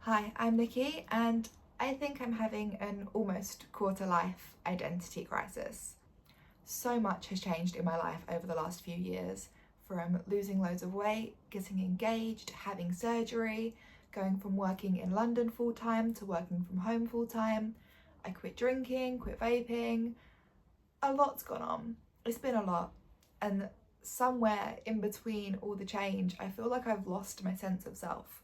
Hi, I'm Nikki, and I think I'm having an almost quarter life identity crisis. So much has changed in my life over the last few years, from losing loads of weight, getting engaged, having surgery, going from working in London full time to working from home full time. I quit drinking, quit vaping. A lot's gone on. It's been a lot. And somewhere in between all the change, I feel like I've lost my sense of self.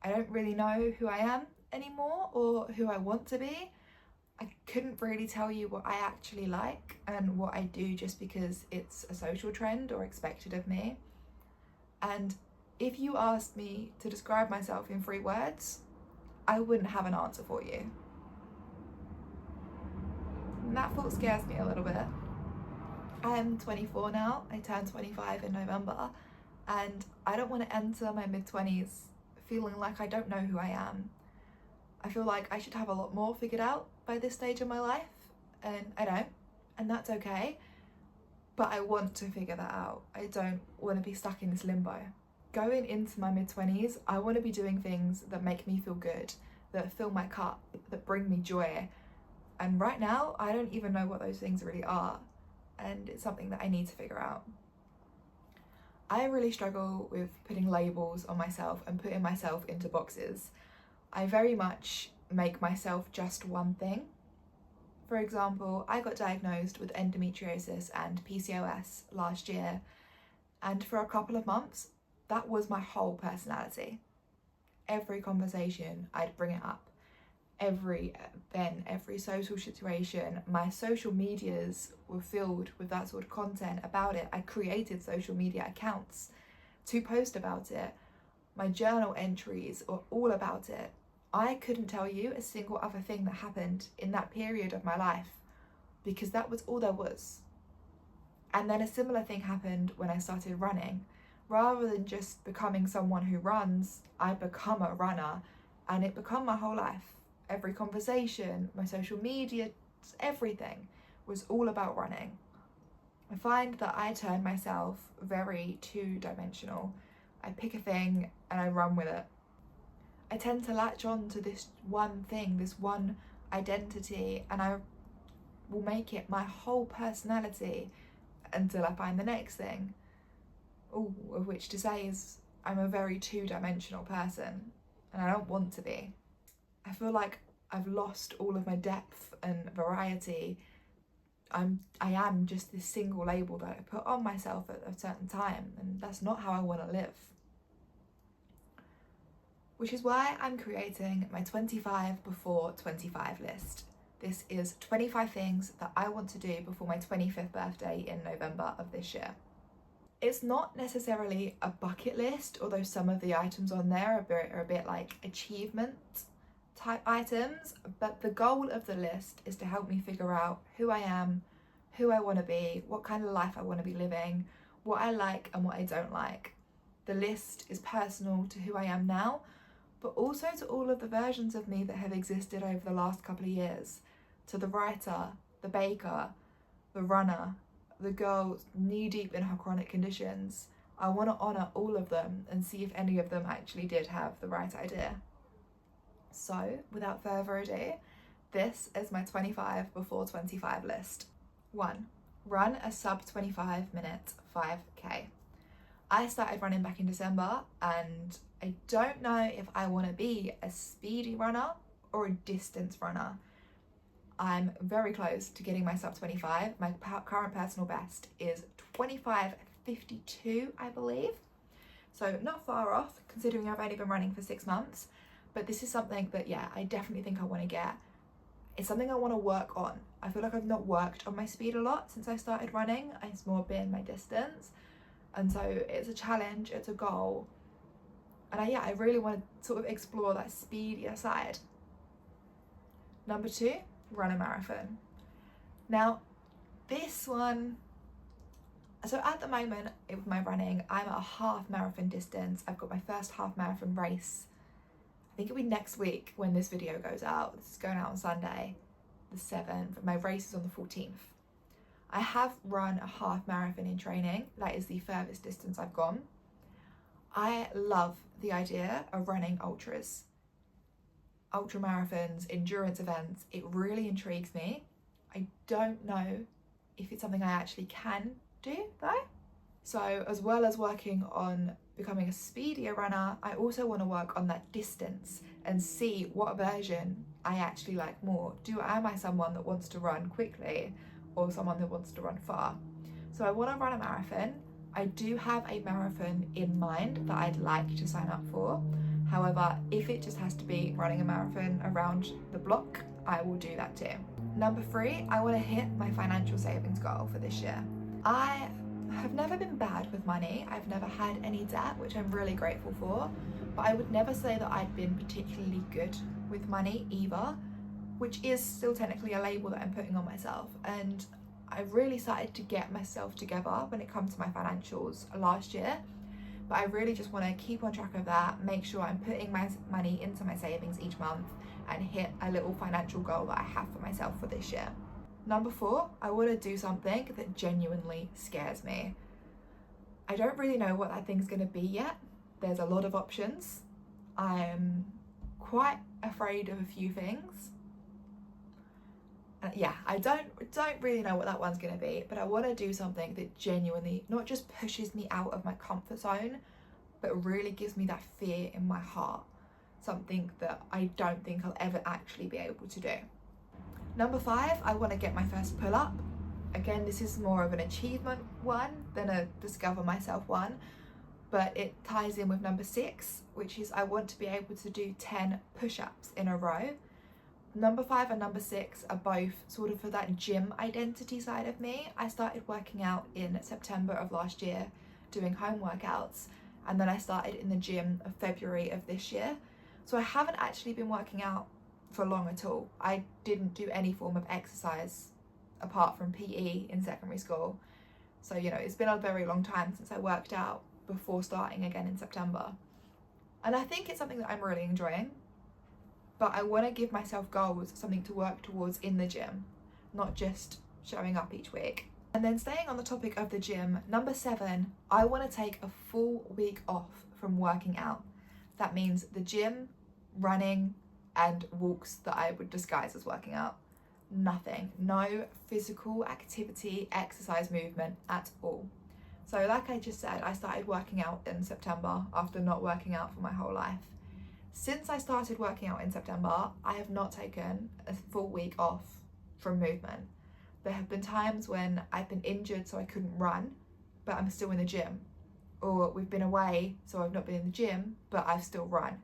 I don't really know who I am anymore or who I want to be. I couldn't really tell you what I actually like and what I do just because it's a social trend or expected of me. And if you asked me to describe myself in 3 words, I wouldn't have an answer for you. And that thought scares me a little bit. I am 24 now, I turned 25 in November, and I don't want to enter my mid-20s feeling like I don't know who I am. I feel like I should have a lot more figured out by this stage of my life, and I don't, and that's okay, but I want to figure that out. I don't want to be stuck in this limbo. Going into my mid-20s, I want to be doing things that make me feel good, that fill my cup, that bring me joy, and right now, I don't even know what those things really are, and it's something that I need to figure out. I really struggle with putting labels on myself and putting myself into boxes. I very much make myself just one thing. For example, I got diagnosed with endometriosis and PCOS last year, and for a couple of months, that was my whole personality. Every conversation, I'd bring it up. Every event, every social situation, my social medias were filled with that sort of content about it. I created social media accounts to post about it. My journal entries were all about it. I couldn't tell you a single other thing that happened in that period of my life because that was all there was. And then a similar thing happened when I started running. Rather than just becoming someone who runs, I become a runner, and it became my whole life. Every conversation, my social media, everything was all about running. I find that I turn myself very two-dimensional. I pick a thing and I run with it. I tend to latch on to this one thing, this one identity, and I will make it my whole personality until I find the next thing. All of which to say is I'm a very two-dimensional person, and I don't want to be. I feel like I've lost all of my depth and variety. I am just this single label that I put on myself at a certain time, and that's not how I want to live. Which is why I'm creating my 25 before 25 list. This is 25 things that I want to do before my 25th birthday in November of this year. It's not necessarily a bucket list, although some of the items on there are a bit like achievement type items, but the goal of the list is to help me figure out who I am, who I want to be, what kind of life I want to be living, what I like and what I don't like. The list is personal to who I am now, but also to all of the versions of me that have existed over the last couple of years, to the writer, the baker, the runner, the girl knee-deep in her chronic conditions. I want to honour all of them and see if any of them actually did have the right idea. So, without further ado, this is my 25 before 25 list. 1. Run a sub 25 minute 5k. I started running back in December, and I don't know if I want to be a speedy runner or a distance runner. I'm very close to getting my sub 25. My current personal best is 25:52, I believe. So not far off, considering I've only been running for 6 months. But this is something that, I definitely think I want to get. It's something I want to work on. I feel like I've not worked on my speed a lot since I started running. It's more been my distance. And so it's a challenge, it's a goal. And I really want to sort of explore that speedier side. Number 2, run a marathon. Now, this one, so at the moment with my running, I'm at a half marathon distance. I've got my first half marathon race. I think it'll be next week when this video goes out. This is going out on Sunday, the 7th. My race is on the 14th. I have run a half marathon in training. That is the furthest distance I've gone. I love the idea of running ultras. ultra marathons, endurance events. It really intrigues me. I don't know if it's something I actually can do though. So as well as working on becoming a speedier runner, I also want to work on that distance and see what version I actually like more. Am I someone that wants to run quickly or someone that wants to run far? So I want to run a marathon. I do have a marathon in mind that I'd like to sign up for. However, if it just has to be running a marathon around the block, I will do that too. Number 3, I want to hit my financial savings goal for this year. I have never been bad with money. I've never had any debt, which I'm really grateful for, but I would never say that I'd been particularly good with money either, which is still technically a label that I'm putting on myself. And I really started to get myself together when it comes to my financials last year, but I really just want to keep on track of that, make sure I'm putting my money into my savings each month and hit a little financial goal that I have for myself for this year. Number 4, I want to do something that genuinely scares me. I don't really know what that thing's going to be yet. There's a lot of options. I'm quite afraid of a few things. Yeah, I don't really know what that one's going to be, but I want to do something that genuinely not just pushes me out of my comfort zone, but really gives me that fear in my heart. Something that I don't think I'll ever actually be able to do. Number 5, I want to get my first pull-up. Again, this is more of an achievement one than a discover myself one, but it ties in with number 6, which is I want to be able to do 10 push-ups in a row. Number 5 and number 6 are both sort of for that gym identity side of me. I started working out in September of last year, doing home workouts, and then I started in the gym of February of this year. So I haven't actually been working out for long at all. I didn't do any form of exercise apart from PE in secondary school. So, it's been a very long time since I worked out before starting again in September. And I think it's something that I'm really enjoying, but I want to give myself goals, something to work towards in the gym, not just showing up each week. And then staying on the topic of the gym, number 7, I want to take a full week off from working out. That means the gym, running, and walks that I would disguise as working out. Nothing, no physical activity, exercise, movement at all. So like I just said, I started working out in September after not working out for my whole life. Since I started working out in September, I have not taken a full week off from movement. There have been times when I've been injured so I couldn't run, but I'm still in the gym. Or we've been away so I've not been in the gym, but I've still run.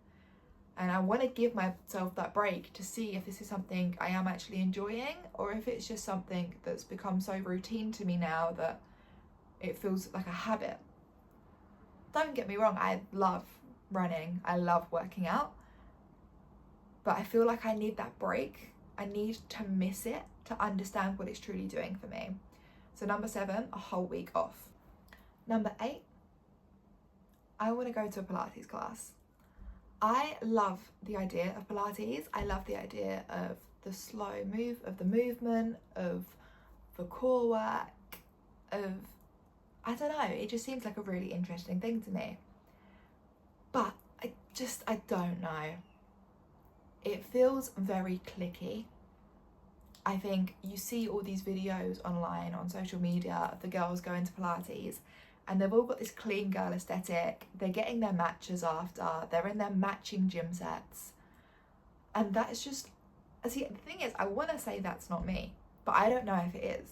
And I want to give myself that break to see if this is something I am actually enjoying or if it's just something that's become so routine to me now that it feels like a habit. Don't get me wrong, I love running, I love working out, but I feel like I need that break. I need to miss it to understand what it's truly doing for me. So number 7, a whole week off. Number 8, I want to go to a Pilates class. I love the idea of Pilates. I love the idea of the slow move, of the movement, of the core work, I don't know, it just seems like a really interesting thing to me. But I don't know. It feels very cliquey. I think you see all these videos online on social media of the girls going to Pilates and they've all got this clean girl aesthetic. They're getting their matches after, they're in their matching gym sets. And that's just, see, the thing is, I want to say that's not me, but I don't know if it is.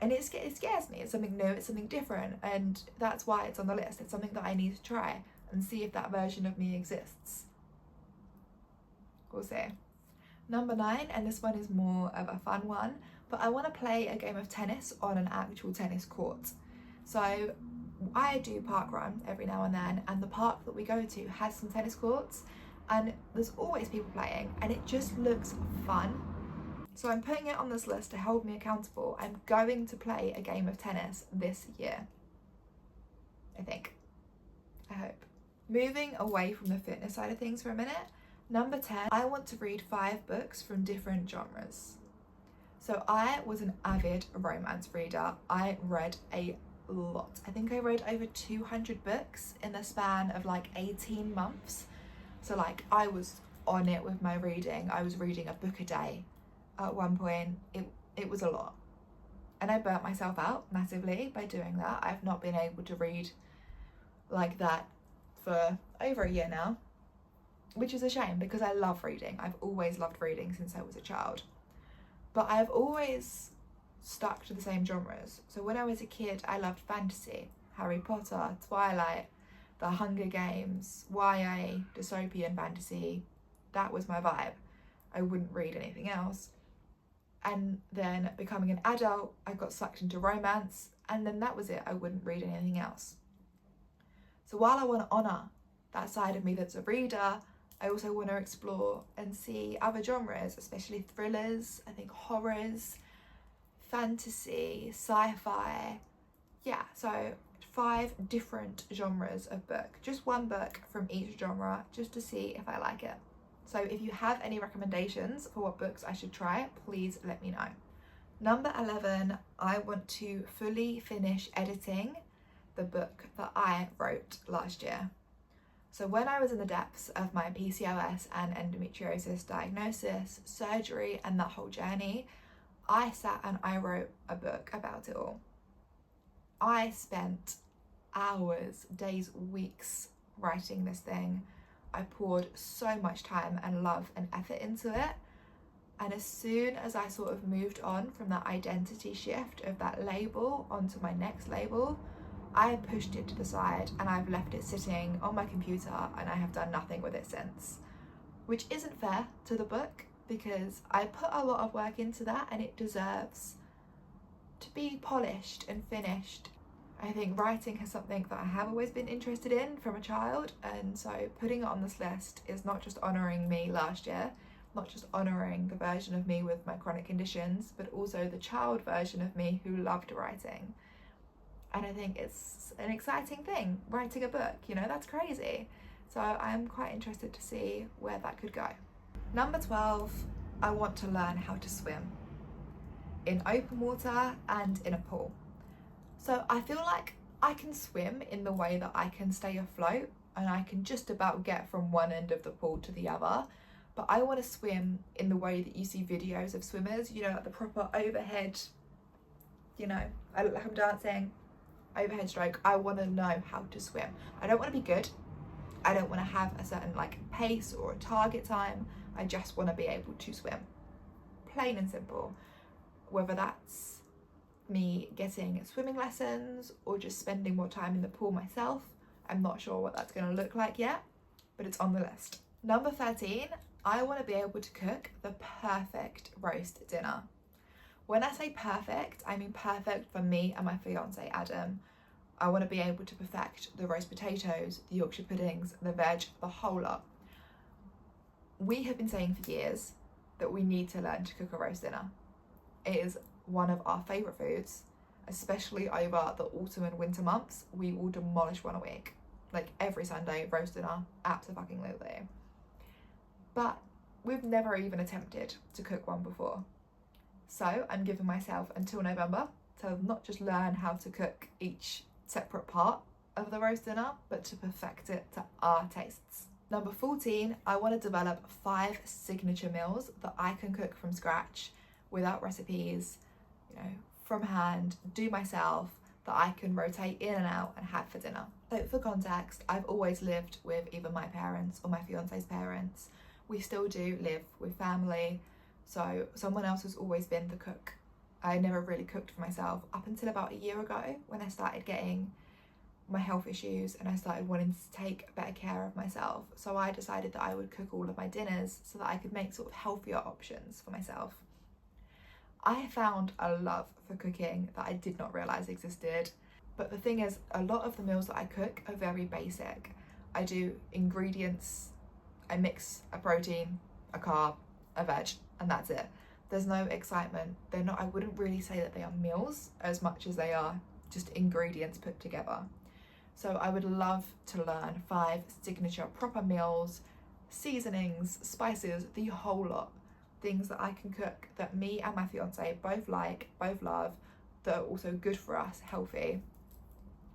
And it scares me. It's something new, it's something different, and that's why it's on the list. It's something that I need to try and see if that version of me exists. We'll see. Number 9, and this one is more of a fun one, but I want to play a game of tennis on an actual tennis court. So I do park run every now and then, and the park that we go to has some tennis courts, and there's always people playing, and it just looks fun. So I'm putting it on this list to hold me accountable. I'm going to play a game of tennis this year. I think. I hope. Moving away from the fitness side of things for a minute, number 10, I want to read 5 books from different genres. So I was an avid romance reader. I read a lot. I think I read over 200 books in the span of like 18 months. So like I was on it with my reading. I was reading a book a day at one point. It was a lot. And I burnt myself out massively by doing that. I've not been able to read like that for over a year now, which is a shame because I love reading. I've always loved reading since I was a child. But I've always stuck to the same genres. So when I was a kid, I loved fantasy, Harry Potter, Twilight, The Hunger Games, YA, dystopian fantasy. That was my vibe. I wouldn't read anything else. And then becoming an adult, I got sucked into romance, and then that was it. I wouldn't read anything else. So while I want to honour that side of me that's a reader, I also want to explore and see other genres, especially thrillers, I think horrors, fantasy, sci-fi. Yeah, so 5 different genres of book. Just one book from each genre, just to see if I like it. So if you have any recommendations for what books I should try, please let me know. Number 11, I want to fully finish editing the book that I wrote last year. So when I was in the depths of my PCOS and endometriosis diagnosis, surgery, and that whole journey, I sat and I wrote a book about it all. I spent hours, days, weeks writing this thing. I poured so much time and love and effort into it. And as soon as I sort of moved on from that identity shift of that label onto my next label, I pushed it to the side and I've left it sitting on my computer and I have done nothing with it since. Which isn't fair to the book because I put a lot of work into that and it deserves to be polished and finished. I think writing is something that I have always been interested in from a child, and so putting it on this list is not just honouring me last year, not just honouring the version of me with my chronic conditions, but also the child version of me who loved writing. And I think it's an exciting thing, writing a book, you know, that's crazy. So I'm quite interested to see where that could go. Number 12, I want to learn how to swim in open water and in a pool. So I feel like I can swim in the way that I can stay afloat and I can just about get from one end of the pool to the other. But I want to swim in the way that you see videos of swimmers, you know, like the proper overhead, you know, I look like I'm dancing, overhead stroke. I want to know how to swim. I don't want to be good. I don't want to have a certain like pace or a target time. I just want to be able to swim. Plain and simple. Whether that's me getting swimming lessons or just spending more time in the pool myself, I'm not sure what that's going to look like yet, but it's on the list. Number 13, I want to be able to cook the perfect roast dinner. When I say perfect, I mean perfect for me and my fiance Adam. I want to be able to perfect the roast potatoes, the Yorkshire puddings, the veg, the whole lot. We have been saying for years that we need to learn to cook a roast dinner. It is one of our favourite foods, especially over the autumn and winter months. We will demolish one a week, like every Sunday, roast dinner, absolutely. But we've never even attempted to cook one before. So I'm giving myself until November to not just learn how to cook each separate part of the roast dinner, but to perfect it to our tastes. Number 14, I want to develop 5 signature meals that I can cook from scratch without recipes, you know, from hand, do myself, that I can rotate in and out and have for dinner. So for context, I've always lived with either my parents or my fiance's parents. We still do live with family, so someone else has always been the cook. I never really cooked for myself up until about a year ago when I started getting my health issues and I started wanting to take better care of myself. So I decided that I would cook all of my dinners so that I could make sort of healthier options for myself. I found a love for cooking that I did not realise existed. But the thing is, a lot of the meals that I cook are very basic. I do ingredients, I mix a protein, a carb, a veg, and that's it. There's no excitement. They're not, I wouldn't really say that they are meals as much as they are just ingredients put together. So I would love to learn 5 signature proper meals, seasonings, spices, the whole lot. Things that I can cook that me and my fiance both like, both love, that are also good for us, healthy.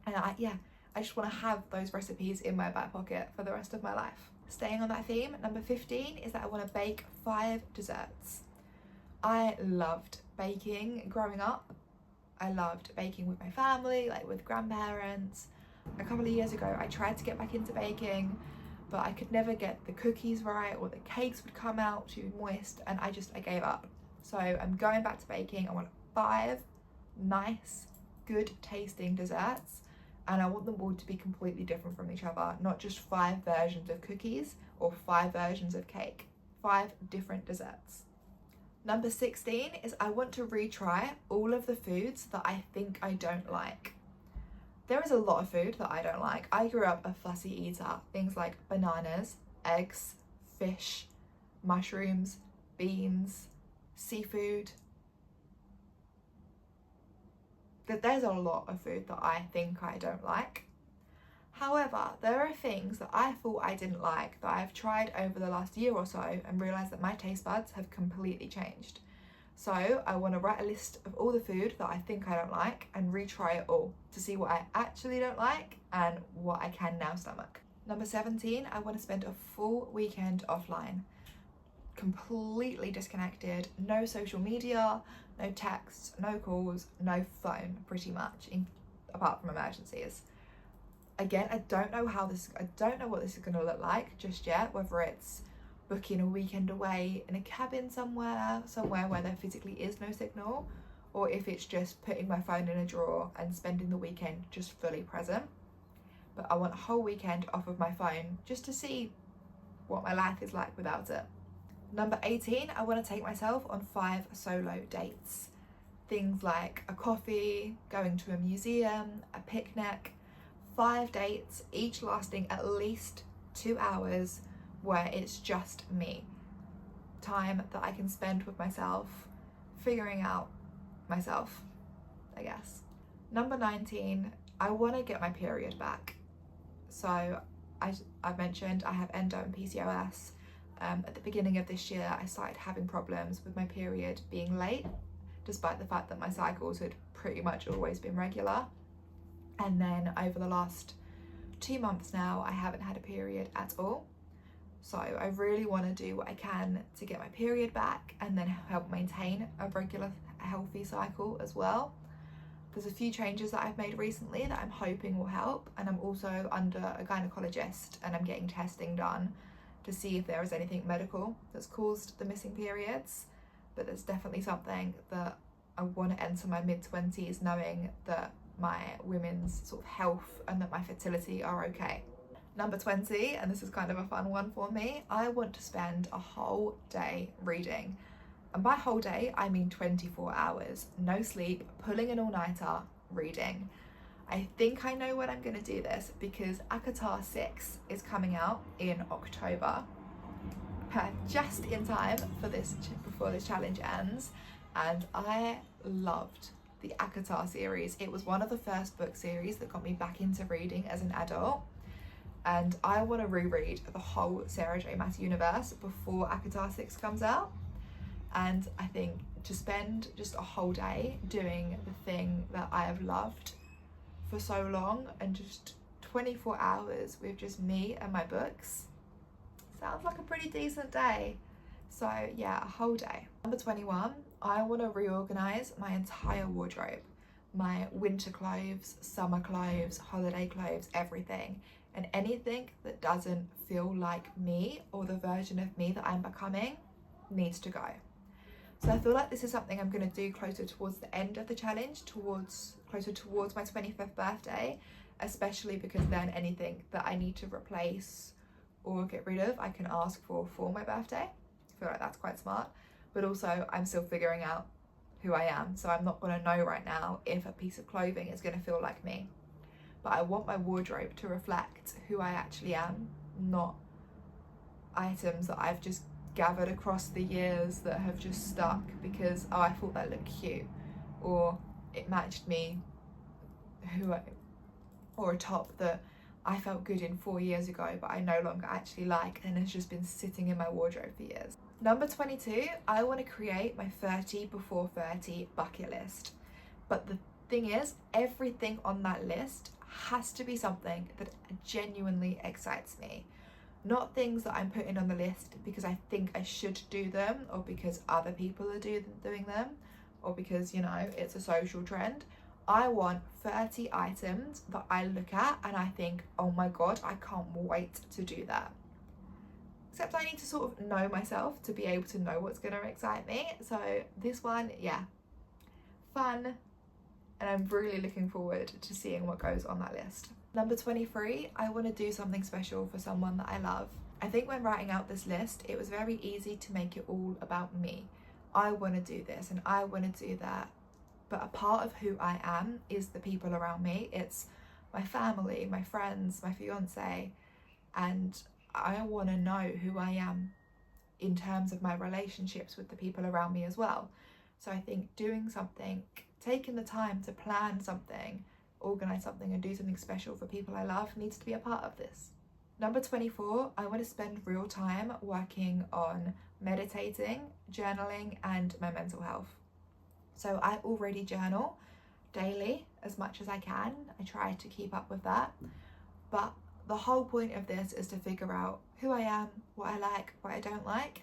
And I just want to have those recipes in my back pocket for the rest of my life. Staying on that theme, number 15 is that I want to bake 5 desserts. I loved baking growing up. I loved baking with my family, like with grandparents. A couple of years ago, I tried to get back into baking, but I could never get the cookies right, or the cakes would come out too moist, and I gave up. So I'm going back to baking. I want 5 nice, good tasting desserts, and I want them all to be completely different from each other, not just 5 versions of cookies or 5 versions of cake, 5 different desserts. Number 16 is I want to retry all of the foods that I think I don't like. There is a lot of food that I don't like. I grew up a fussy eater. Things like bananas, eggs, fish, mushrooms, beans, seafood. There's a lot of food that I think I don't like. However, there are things that I thought I didn't like that I've tried over the last year or so and realised that my taste buds have completely changed. So I want to write a list of all the food that I think I don't like and retry it all to see what I actually don't like and what I can now stomach. Number 17, I want to spend a full weekend offline. Completely disconnected, no social media, no texts, no calls, no phone, pretty much, apart from emergencies. Again, I don't know what this is going to look like just yet, whether it's booking a weekend away in a cabin somewhere where there physically is no signal, or if it's just putting my phone in a drawer and spending the weekend just fully present. But I want a whole weekend off of my phone just to see what my life is like without it. Number 18, I want to take myself on 5 solo dates. Things like a coffee, going to a museum, a picnic. 5 dates, each lasting at least 2 hours, where it's just me. Time that I can spend with myself, figuring out myself, I guess. Number 19, I want to get my period back. So I've mentioned I have endo and PCOS. At the beginning of this year, I started having problems with my period being late, despite the fact that my cycles had pretty much always been regular. And then over the last 2 months now, I haven't had a period at all. So I really want to do what I can to get my period back and then help maintain a regular, healthy cycle as well. There's a few changes that I've made recently that I'm hoping will help, and I'm also under a gynecologist and I'm getting testing done to see if there is anything medical that's caused the missing periods. But there's definitely something that I want to enter my mid-20s knowing that my women's sort of health and that my fertility are okay. Number 20, and this is kind of a fun one for me, I want to spend a whole day reading. And by whole day, I mean 24 hours, no sleep, pulling an all-nighter, reading. I think I know when I'm going to do this because ACOTAR 6 is coming out in October, just in time for before this challenge ends. And I loved the ACOTAR series. It was one of the first book series that got me back into reading as an adult. And I want to reread the whole Sarah J. Maas universe before ACOTAR 6 comes out. And I think to spend just a whole day doing the thing that I have loved for so long and just 24 hours with just me and my books sounds like a pretty decent day. So yeah, a whole day. Number 21, I want to reorganize my entire wardrobe. My winter clothes, summer clothes, holiday clothes, everything. And anything that doesn't feel like me or the version of me that I'm becoming needs to go. So I feel like this is something I'm going to do closer towards the end of the challenge, closer towards my 25th birthday, especially because then anything that I need to replace or get rid of, I can ask for my birthday. I feel like that's quite smart. But also I'm still figuring out who I am. So I'm not going to know right now if a piece of clothing is going to feel like me. But I want my wardrobe to reflect who I actually am, not items that I've just gathered across the years that have just stuck because, oh, I thought that looked cute, or it matched me, or a top that I felt good in 4 years ago, but I no longer actually like, and has just been sitting in my wardrobe for years. Number 22, I want to create my 30 before 30 bucket list. But the thing is, everything on that list has to be something that genuinely excites me. Not things that I'm putting on the list because I think I should do them, or because other people are doing them, or because, you know, it's a social trend. I want 30 items that I look at and I think, oh my God, I can't wait to do that. Except I need to sort of know myself to be able to know what's going to excite me. So this one, yeah, fun. And I'm really looking forward to seeing what goes on that list. Number 23, I want to do something special for someone that I love. I think when writing out this list, it was very easy to make it all about me. I want to do this and I want to do that. But a part of who I am is the people around me. It's my family, my friends, my fiance, and I want to know who I am in terms of my relationships with the people around me as well. So I think doing something, taking the time to plan something, organise something and do something special for people I love needs to be a part of this. Number 24, I want to spend real time working on meditating, journaling and my mental health. So I already journal daily as much as I can. I try to keep up with that. But the whole point of this is to figure out who I am, what I like, what I don't like.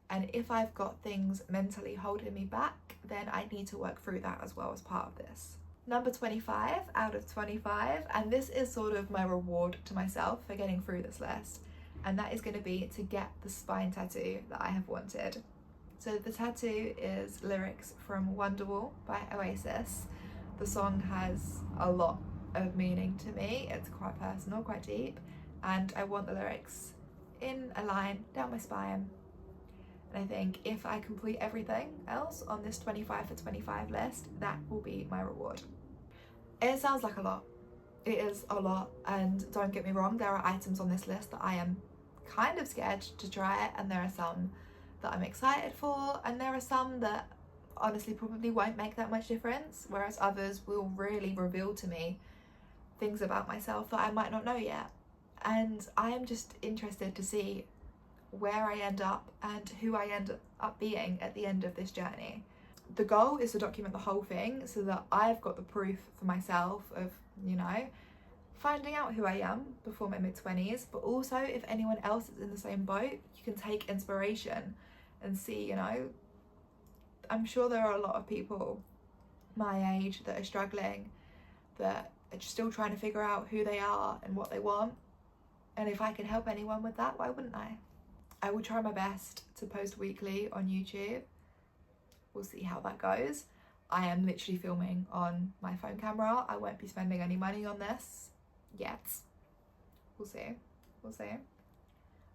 And if I've got things mentally holding me back, then I need to work through that as well as part of this. Number 25 out of 25, and this is sort of my reward to myself for getting through this list, and that is going to be to get the spine tattoo that I have wanted. So the tattoo is lyrics from Wonderwall by Oasis. The song has a lot of meaning to me. It's quite personal, quite deep, and I want the lyrics in a line down my spine. And I think if I complete everything else on this 25 for 25 list, that will be my reward. It sounds like a lot. It is a lot, and don't get me wrong, there are items on this list that I am kind of scared to try it, and there are some that I'm excited for, and there are some that honestly probably won't make that much difference, whereas others will really reveal to me things about myself that I might not know yet. And I am just interested to see where I end up and who I end up being at the end of this journey. The goal is to document the whole thing so that I've got the proof for myself of, you know, finding out who I am before my mid-20s, but also if anyone else is in the same boat, you can take inspiration and see, you know, I'm sure there are a lot of people my age that are struggling, that are still trying to figure out who they are and what they want. And if I can help anyone with that, why wouldn't I? I will try my best to post weekly on YouTube. We'll see how that goes. I am literally filming on my phone camera. I won't be spending any money on this yet. We'll see. We'll see.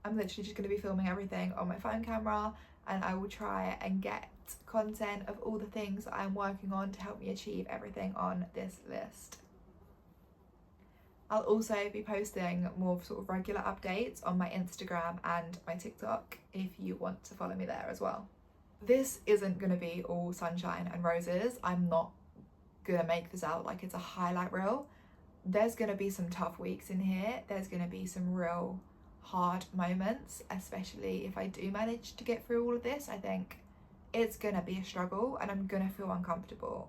I'm literally just going to be filming everything on my phone camera, and I will try and get content of all the things that I'm working on to help me achieve everything on this list. I'll also be posting more sort of regular updates on my Instagram and my TikTok if you want to follow me there as well. This isn't going to be all sunshine and roses. I'm not going to make this out like it's a highlight reel. There's going to be some tough weeks in here. There's going to be some real hard moments, especially if I do manage to get through all of this. I think it's going to be a struggle and I'm going to feel uncomfortable.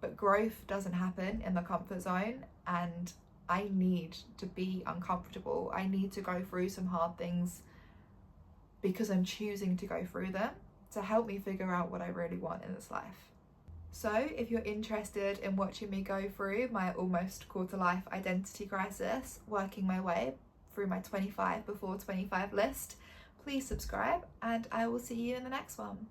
But growth doesn't happen in the comfort zone, and I need to be uncomfortable. I need to go through some hard things because I'm choosing to go through them to help me figure out what I really want in this life. So if you're interested in watching me go through my almost quarter life identity crisis, working my way through my 25 before 25 list, please subscribe, and I will see you in the next one.